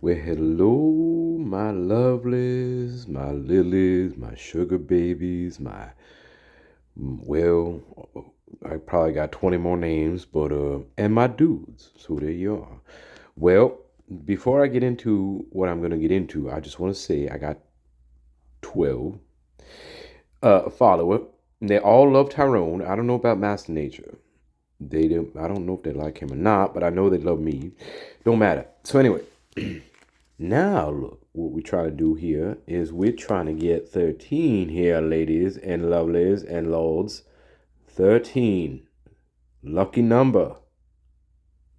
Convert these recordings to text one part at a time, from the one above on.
Well, hello, my lovelies, my lilies, my sugar babies, well, I probably got 20 more names, but, and my dudes. So there you are. Well, before I get into what I'm going to get into, I just want to say I got 12 follower. They all love Tyrone. I don't know about Master Nature. They don't, I don't know if they like him or not, but I know they love me. Don't matter. So anyway, now, look, what we try to do here is we're trying to get 13 here, ladies and lovelies and lords. 13. Lucky number.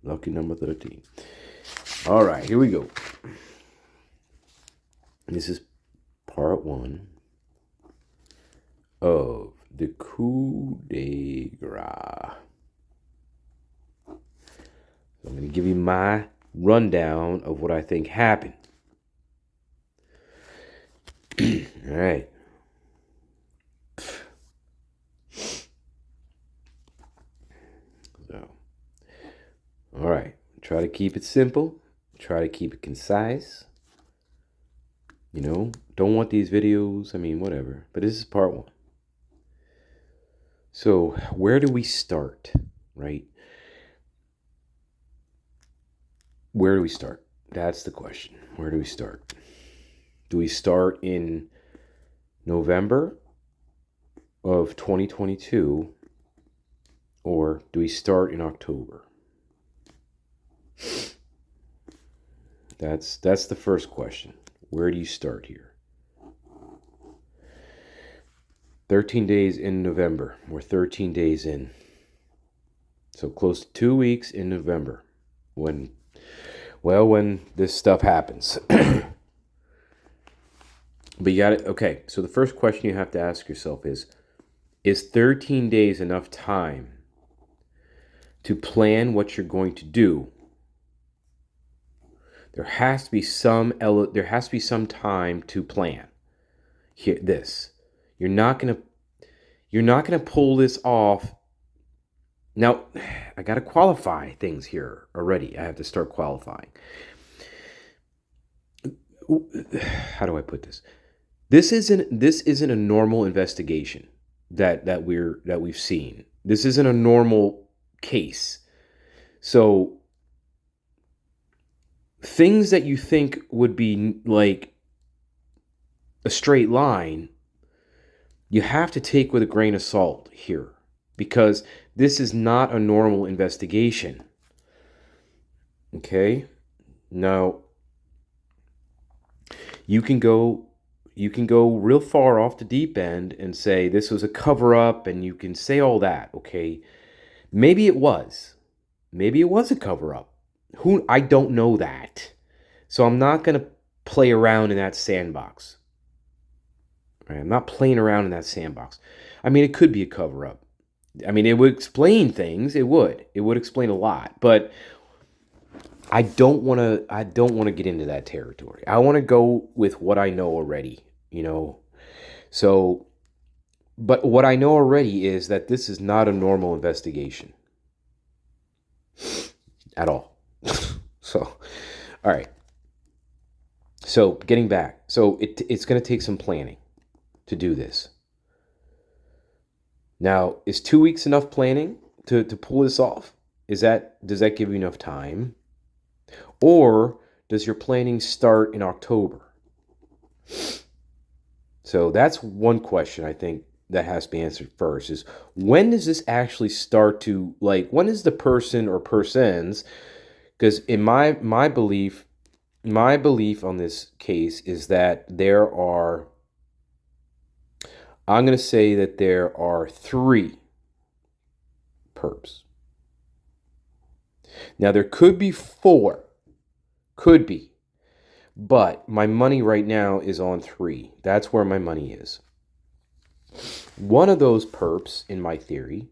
Lucky number 13. All right, here we go. This is part one of the coup de grace. So I'm going to give you my rundown of what I think happened. All right. So, all right. Try to keep it simple. Try to keep it concise. You know, don't want these videos. I mean, whatever. But this is part one. So, where do we start, right? Where do we start? That's the question. Where do we start? Do we start in November of 2022 or do we start in October? That's the first question. Where do you start here? 13 days in November. We're 13 days in. So close to 2 weeks in November when this stuff happens. But you got it. Okay, so the first question you have to ask yourself is 13 days enough time to plan what you're going to do? There has to be some time to plan. Here, this. You're not gonna pull this off. Now, I gotta qualify things here already. I have to start qualifying. How do I put this? This isn't a normal investigation that we've seen. This isn't a normal case. So things that you think would be like a straight line, you have to take with a grain of salt here because this is not a normal investigation. Okay? Now, you can go real far off the deep end and say this was a cover up and you can say all that, okay? Maybe it was. Maybe it was a cover up. I don't know that. So I'm not going to play around in that sandbox. Right? I'm not playing around in that sandbox. I mean, it could be a cover up. I mean, it would explain things. It would explain a lot, but I don't want to get into that territory. I want to go with what I know already, you know. So, but what I know already is that this is not a normal investigation at all. So, all right. So, getting back. So, it's going to take some planning to do this. Now, is 2 weeks enough planning to pull this off? Does that give you enough time? Or does your planning start in October? So that's one question I think that has to be answered first is when does this actually start to, like, when is the person or persons, because in my belief on this case is that I'm going to say that there are 3 perps. Now there could be 4. Could be. But my money right now is on 3. That's where my money is. One of those perps, in my theory,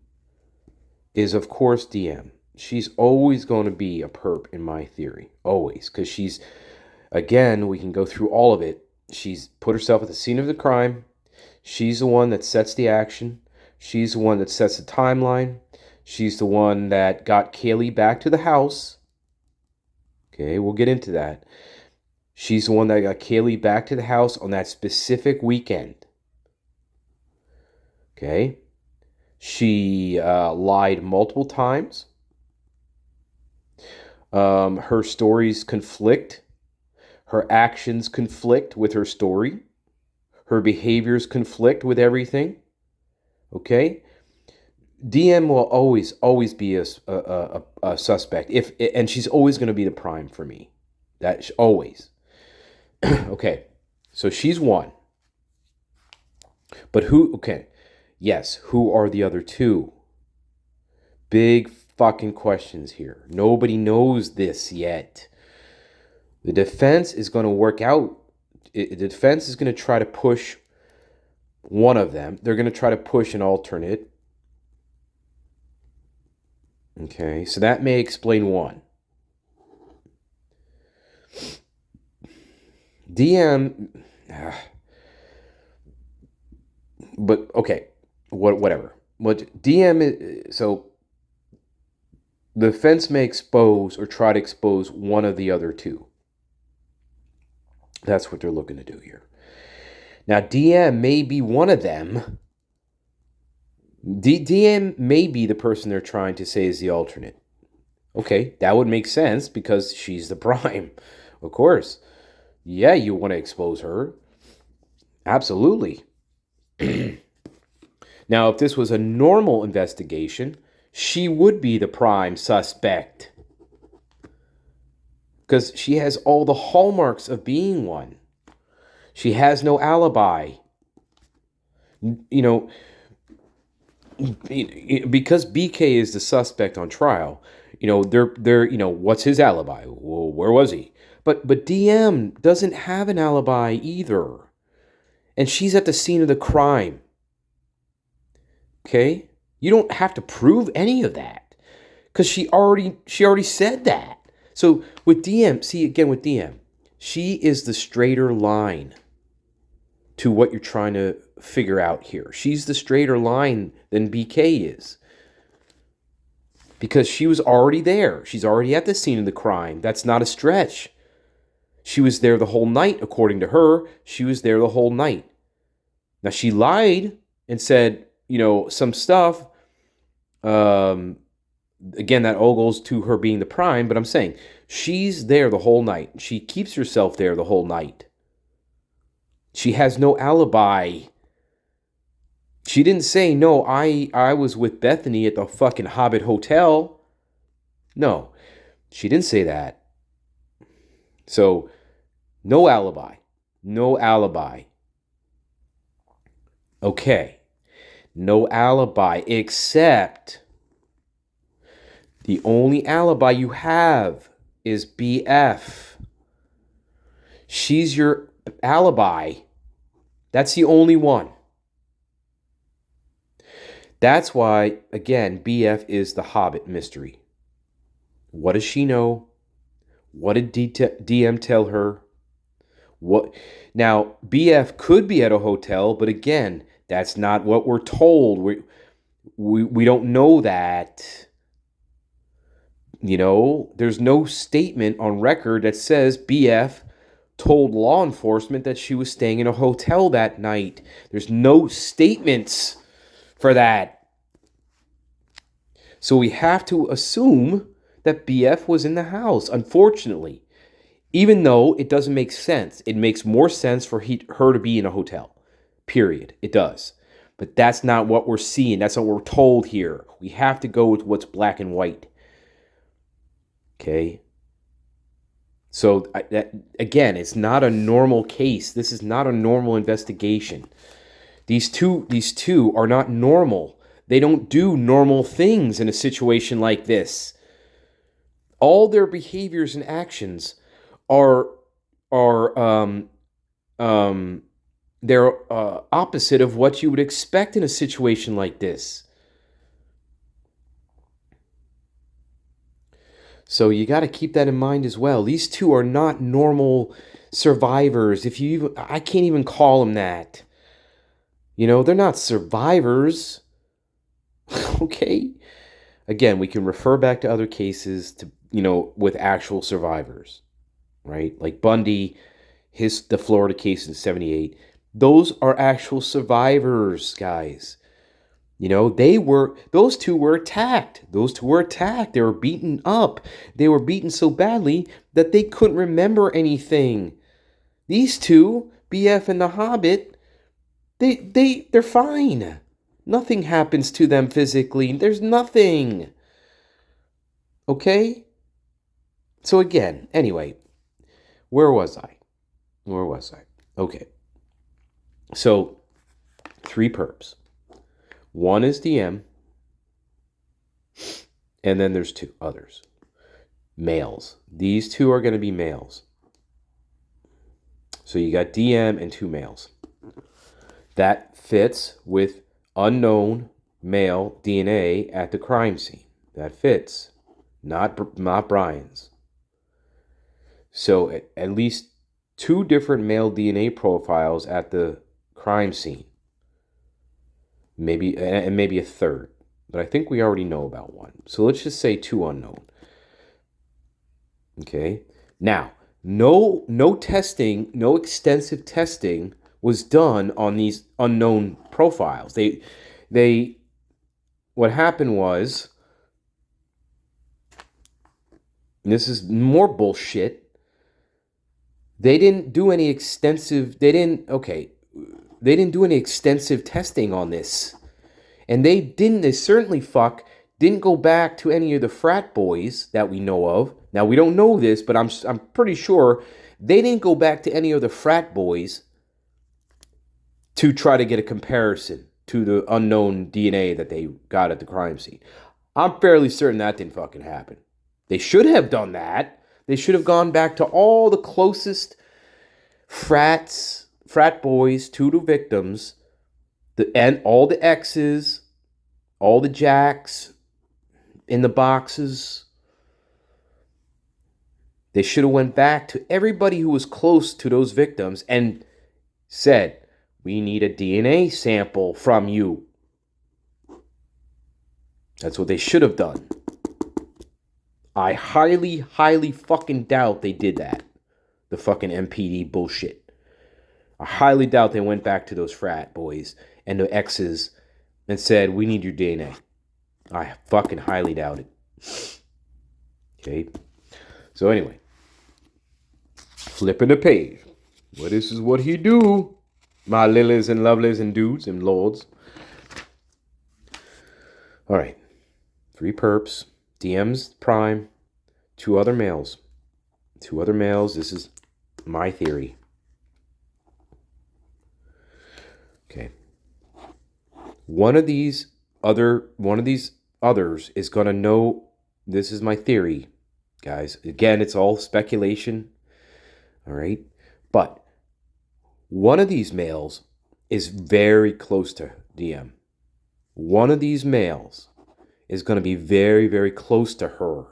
is, of course, DM. She's always going to be a perp in my theory. Always. Because she's, again, we can go through all of it. She's put herself at the scene of the crime. She's the one that sets the action. She's the one that sets the timeline. She's the one that got Kaylee back to the house. Okay, we'll get into that. She's the one that got Kaylee back to the house on that specific weekend. Okay? She lied multiple times. Her stories conflict. Her actions conflict with her story. Her behaviors conflict with everything. Okay? DM will always be a suspect. And she's always going to be the prime for me. That's always. Okay. So she's one. But who, okay. Yes, who are the other two? Big fucking questions here. Nobody knows this yet. The defense is going to work out. The defense is going to try to push one of them. They're going to try to push an alternate. Okay, so that may explain one. DM, but okay, whatever. What DM is, so the defense may expose or try to expose one of the other two. That's what they're looking to do here. Now, DM may be one of them. DM may be the person they're trying to say is the alternate. Okay, that would make sense because she's the prime. Of course. Yeah, you want to expose her. Absolutely. Now, if this was a normal investigation, she would be the prime suspect. Because she has all the hallmarks of being one. She has no alibi. You know, because BK is the suspect on trial, they're what's his alibi? Well, where was he? But DM doesn't have an alibi either. And she's at the scene of the crime. Okay? You don't have to prove any of that. Because she already said that. So with DM, see again with DM, she is the straighter line to what you're trying to figure out here. She's the straighter line than BK is. Because she was already there. She's already at the scene of the crime. That's not a stretch. She was there the whole night, according to her. She was there the whole night. Now, she lied and said, some stuff. Again, that all goes to her being the prime, but I'm saying she's there the whole night. She keeps herself there the whole night. She has no alibi. She didn't say, no, I was with Bethany at the fucking Hobbit Hotel. No, she didn't say that. So, no alibi. No alibi. Okay. No alibi, except the only alibi you have is BF. She's your alibi. That's the only one. That's why, again, BF is the Hobbit mystery. What does she know? What did DM tell her? What? Now, BF could be at a hotel, but again, that's not what we're told. We don't know that. There's no statement on record that says BF told law enforcement that she was staying in a hotel that night. There's no statements for that. So we have to assume that BF was in the house, unfortunately. Even though it doesn't make sense. It makes more sense for her to be in a hotel. Period. It does. But that's not what we're seeing. That's not what we're told here. We have to go with what's black and white. Okay? So, again, it's not a normal case. This is not a normal investigation. These two are not normal. They don't do normal things in a situation like this. All their behaviors and actions are they're opposite of what you would expect in a situation like this. So you got to keep that in mind as well. These two are not normal survivors. I can't even call them that. They're not survivors. Okay? Again, we can refer back to other cases to, with actual survivors. right? Like Bundy, the Florida case in 78. Those are actual survivors, guys. Those two were attacked. Those two were attacked. They were beaten up. They were beaten so badly that they couldn't remember anything. These two, BF and the Hobbit, they're fine. Nothing happens to them physically. There's nothing. Okay? So again, anyway, where was I? Okay. So, 3 perps. One is DM, and then there's 2 others. Males. These 2 are going to be males. So you got DM and 2 males. That fits with unknown male DNA at the crime scene. That fits. Not Brian's. So at least 2 different male DNA profiles at the crime scene. Maybe a third. But I think we already know about one. So let's just say 2 unknown. Okay? Now, no testing, no extensive testing was done on these unknown profiles. What happened was, and this is more bullshit, they didn't do any extensive testing on this. And they certainly didn't go back to any of the frat boys that we know of. Now, we don't know this, but I'm pretty sure they didn't go back to any of the frat boys to try to get a comparison to the unknown DNA that they got at the crime scene. I'm fairly certain that didn't fucking happen. They should have done that. They should have gone back to all the closest frat boys to the victims, and all the X's, all the Jacks in the boxes. They should have went back to everybody who was close to those victims and said, we need a DNA sample from you. That's what they should have done. I highly, highly fucking doubt they did that. The fucking MPD bullshit. I highly doubt they went back to those frat boys and the X's and said, we need your DNA. I fucking highly doubt it. Okay. So anyway, flipping the page. Well, this is what he do, my lilies and lovelies and dudes and lords. All right. 3 perps, DM's prime, 2 other males. 2 other males. This is my theory. Okay. One of these others is going to know. This is my theory, guys. Again, it's all speculation. All right. But one of these males is very close to DM. One of these males is going to be very, very close to her.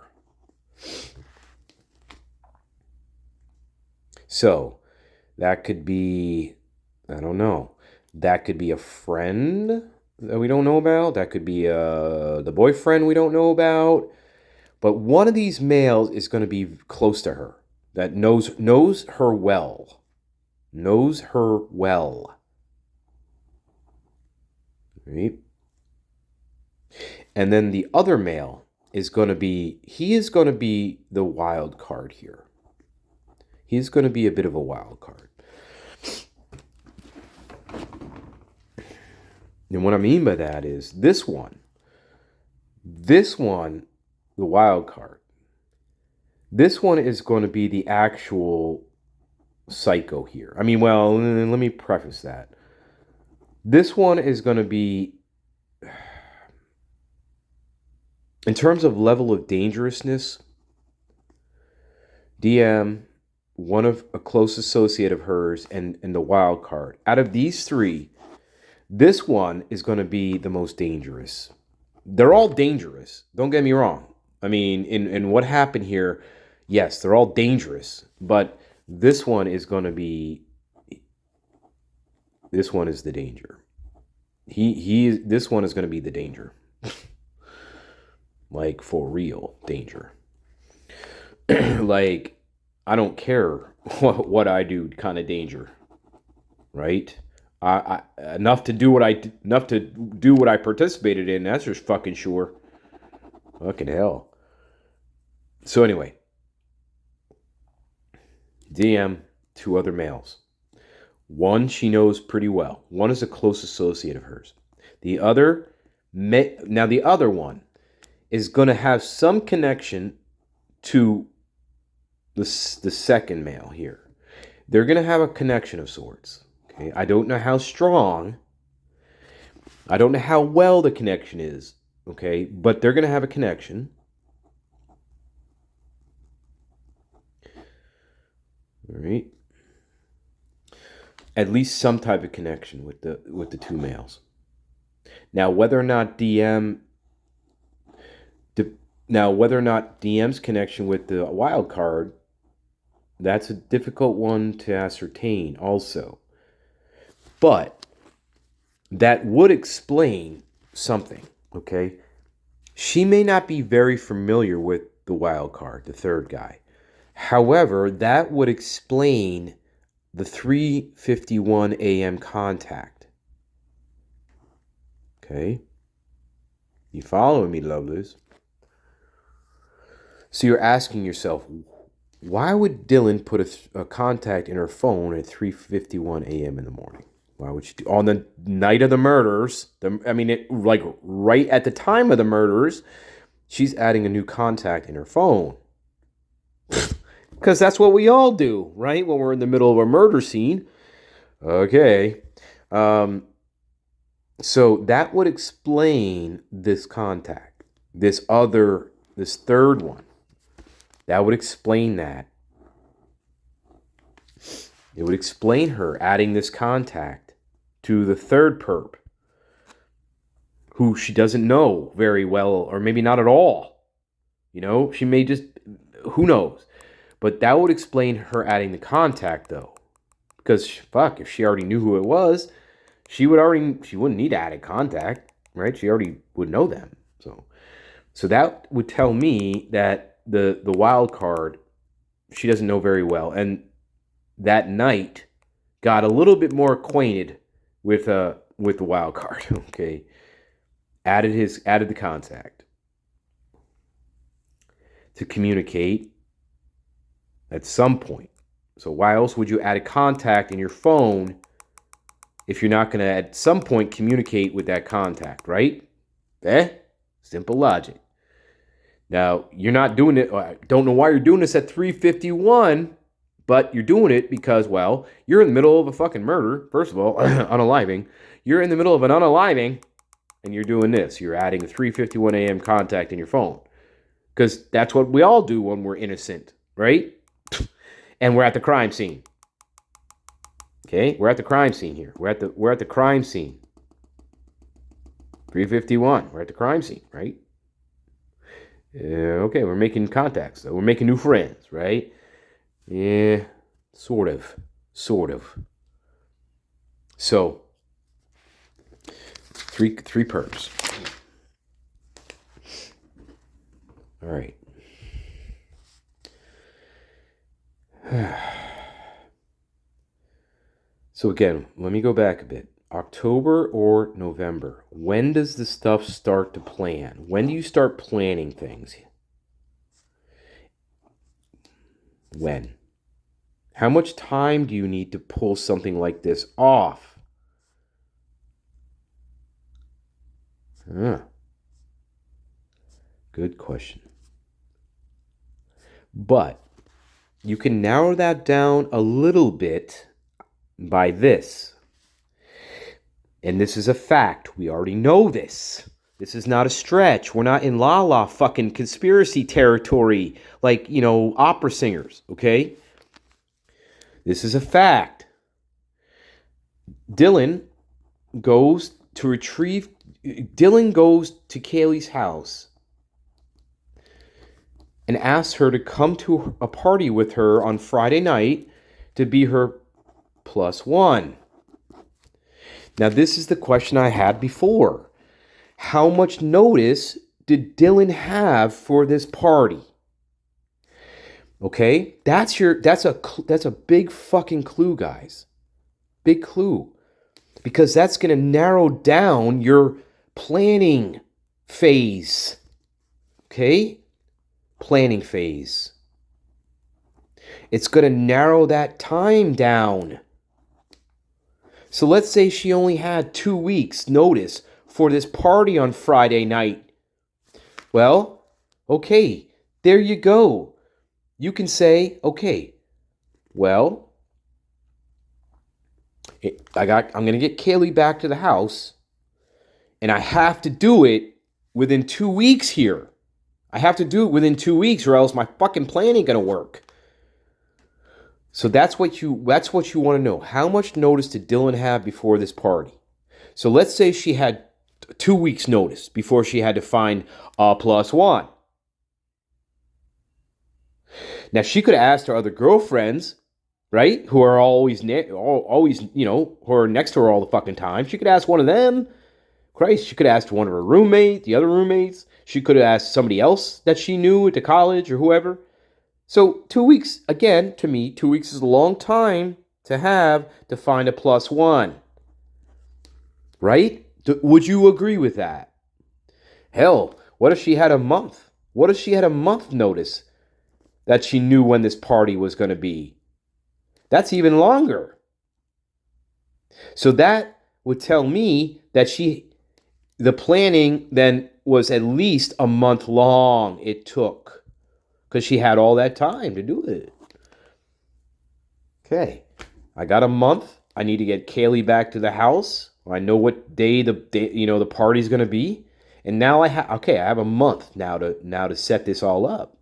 So that could be, I don't know. That could be a friend that we don't know about. That could be the boyfriend we don't know about. But one of these males is going to be close to her. That knows her well. Knows her well. Right? And then the other male is going to be the wild card here. He's going to be a bit of a wild card. And what I mean by that is this one, the wild card, this one is going to be the actual psycho here. I mean, well, let me preface that. This one is going to be, in terms of level of dangerousness, DM, one of a close associate of hers, and the wild card. Out of these 3, this one is going to be the most dangerous. They're all dangerous. Don't get me wrong. I mean, in what happened here, yes, they're all dangerous. But this one is going to be... This one is the danger. This one is going to be the danger. Like, for real danger. Like, I don't care what I do kind of danger, right? Enough to do what I participated in. That's for fucking sure. Fucking hell. So anyway, DM two other males. One she knows pretty well. One is a close associate of hers. The other, now the other one is going to have some connection to the second male here. They're going to have a connection of sorts. Okay, I don't know how strong. I don't know how well the connection is. Okay, but they're going to have a connection. All right. At least some type of connection with the two males. Now, whether or not DM's connection with the wild card, that's a difficult one to ascertain also. But that would explain something, okay? She may not be very familiar with the wild card, the third guy. However, that would explain the 3:51 a.m. contact. Okay? You following me, lovelies? So you're asking yourself, why would Dylan put a contact in her phone at 3:51 a.m. in the morning? Why would she do on the night of the murders? Like right at the time of the murders, she's adding a new contact in her phone. Because that's what we all do, right? When we're in the middle of a murder scene. Okay. So that would explain this contact. This third one. That would explain that. It would explain her adding this contact to the third perp, who she doesn't know very well, or maybe not at all. You know, she may just, who knows? But that would explain her adding the contact, though. Because, fuck, if she already knew who it was, she wouldn't need added contact, right? She already would know them. So that would tell me that the wild card, she doesn't know very well. And that night got a little bit more acquainted with the wild card, okay? Added the contact to communicate at some point. So why else would you add a contact in your phone if you're not going to at some point communicate with that contact, right? Simple logic. Now, you're not doing it. I don't know why you're doing this at 3:51, but you're doing it because, well, you're in the middle of a fucking murder. First of all, unaliving. You're in the middle of an unaliving, and you're doing this. You're adding a 3:51 a.m. contact in your phone. Because that's what we all do when we're innocent, right? And we're at the crime scene. Okay? We're at the crime scene here. We're at the crime scene. 3:51. We're at the crime scene, right? Okay, we're making contacts. So we're making new friends, right? Yeah, sort of. So, three perps. All right. So again, let me go back a bit. October or November? When does the stuff start to plan? When do you start planning things? When? How much time do you need to pull something like this off? Good question. But you can narrow that down a little bit by this. And this is a fact. We already know this. This is not a stretch. We're not in la fucking conspiracy territory like, opera singers, okay? This is a fact. Dylan goes to Kaylee's house and asks her to come to a party with her on Friday night to be her +1. Now, this is the question I had before. How much notice did Dylan have for this party? Okay? That's a big fucking clue, guys. Big clue. Because that's going to narrow down your planning phase. Okay? Planning phase. It's going to narrow that time down. So let's say she only had 2 weeks notice for this party on Friday night. Well, okay, there you go. You can say, okay, well, I'm going to get Kaylee back to the house, and I have to do it within 2 weeks here. I have to do it within 2 weeks, or else my fucking plan ain't going to work. So that's what you want to know. How much notice did Dylan have before this party? So let's say she had 2 weeks notice before she had to find a +1. Now she could have asked her other girlfriends, right, who are always, who are next to her all the fucking time. She could ask one of them. Christ, she could have asked one of her roommates, the other roommates. She could have asked somebody else that she knew at the college or whoever. So 2 weeks, again, to me, 2 weeks is a long time to have to find a +1. Right? Would you agree with that? Hell, what if she had a month? What if she had a month notice that she knew when this party was going to be? That's even longer. So that would tell me that the planning then was at least a month long it took, because she had all that time to do it. Okay, I got a month. I need to get Kaylee back to the house. I know what day the party's going to be, and now I have a month now to set this all up.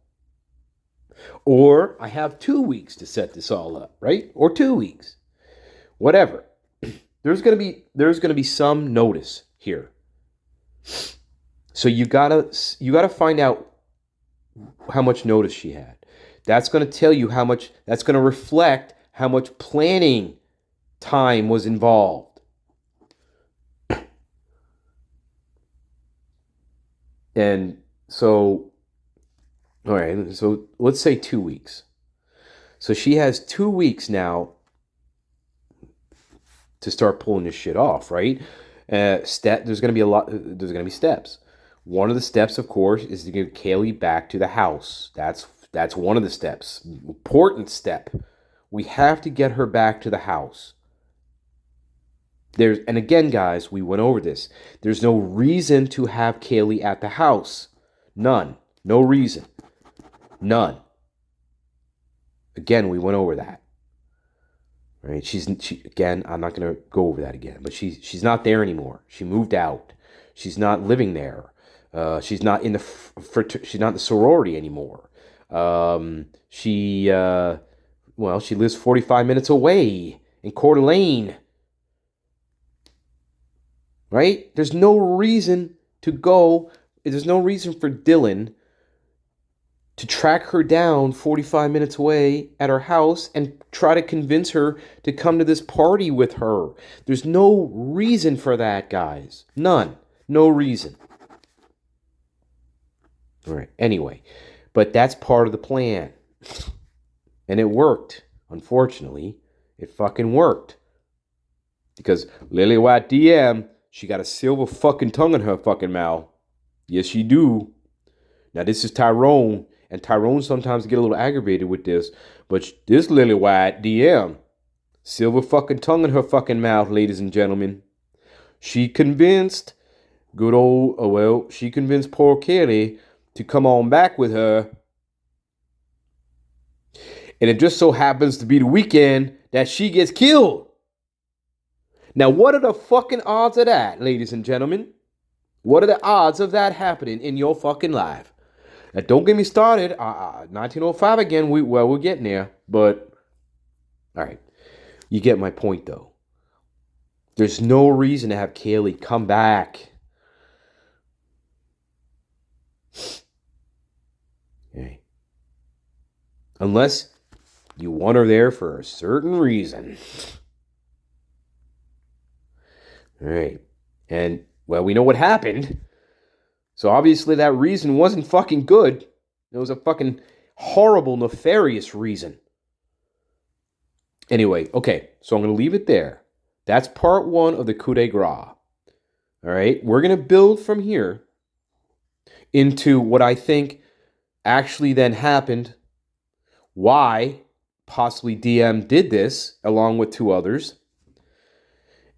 Or I have 2 weeks to set this all up, right? Or 2 weeks, whatever. There's gonna be some notice here. So you gotta find out how much notice she had. That's gonna tell you how much. That's gonna reflect how much planning time was involved. And so, all right. So let's say 2 weeks. So she has 2 weeks now to start pulling this shit off, right? There's going to be a lot. There's going to be steps. One of the steps, of course, is to get Kaylee back to the house. That's one of the steps. Important step. We have to get her back to the house. And again, guys, we went over this. There's no reason to have Kaylee at the house. None. No reason. None. Again, we went over that. Right? Again, I'm not going to go over that again, but she's not there anymore. She moved out. She's not living there. She's not in the sorority anymore. She lives 45 minutes away in Coeur d'Alene. Right? There's no reason to go. There's no reason for Dylan to track her down 45 minutes away at her house and try to convince her to come to this party with her. There's no reason for that, guys. None. No reason. All right. Anyway, but that's part of the plan. And it worked. Unfortunately, it fucking worked. Because Lily White DM, she got a silver fucking tongue in her fucking mouth. Yes, she do. Now, this is Tyrone. And Tyrone sometimes get a little aggravated with this. But this Lily White DM, silver fucking tongue in her fucking mouth, ladies and gentlemen. She convinced she convinced poor Kelly to come on back with her. And it just so happens to be the weekend that she gets killed. Now, what are the fucking odds of that, ladies and gentlemen? What are the odds of that happening in your fucking life? Now, don't get me started. 1905 again. We're getting there. But, all right. You get my point, though. There's no reason to have Kaylee come back. Okay. Unless you want her there for a certain reason. All right. And, well, we know what happened. So obviously that reason wasn't fucking good. It was a fucking horrible, nefarious reason. Anyway, okay, so I'm going to leave it there. That's part one of the coup de grace. All right, we're going to build from here into what I think actually then happened, why possibly DM did this along with two others,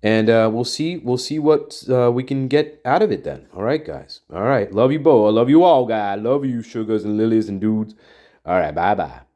and we'll see what we can get out of it then. All right, guys. All right, love you both. I love you all, guys. Love you, sugars and lilies and dudes. All right, bye bye.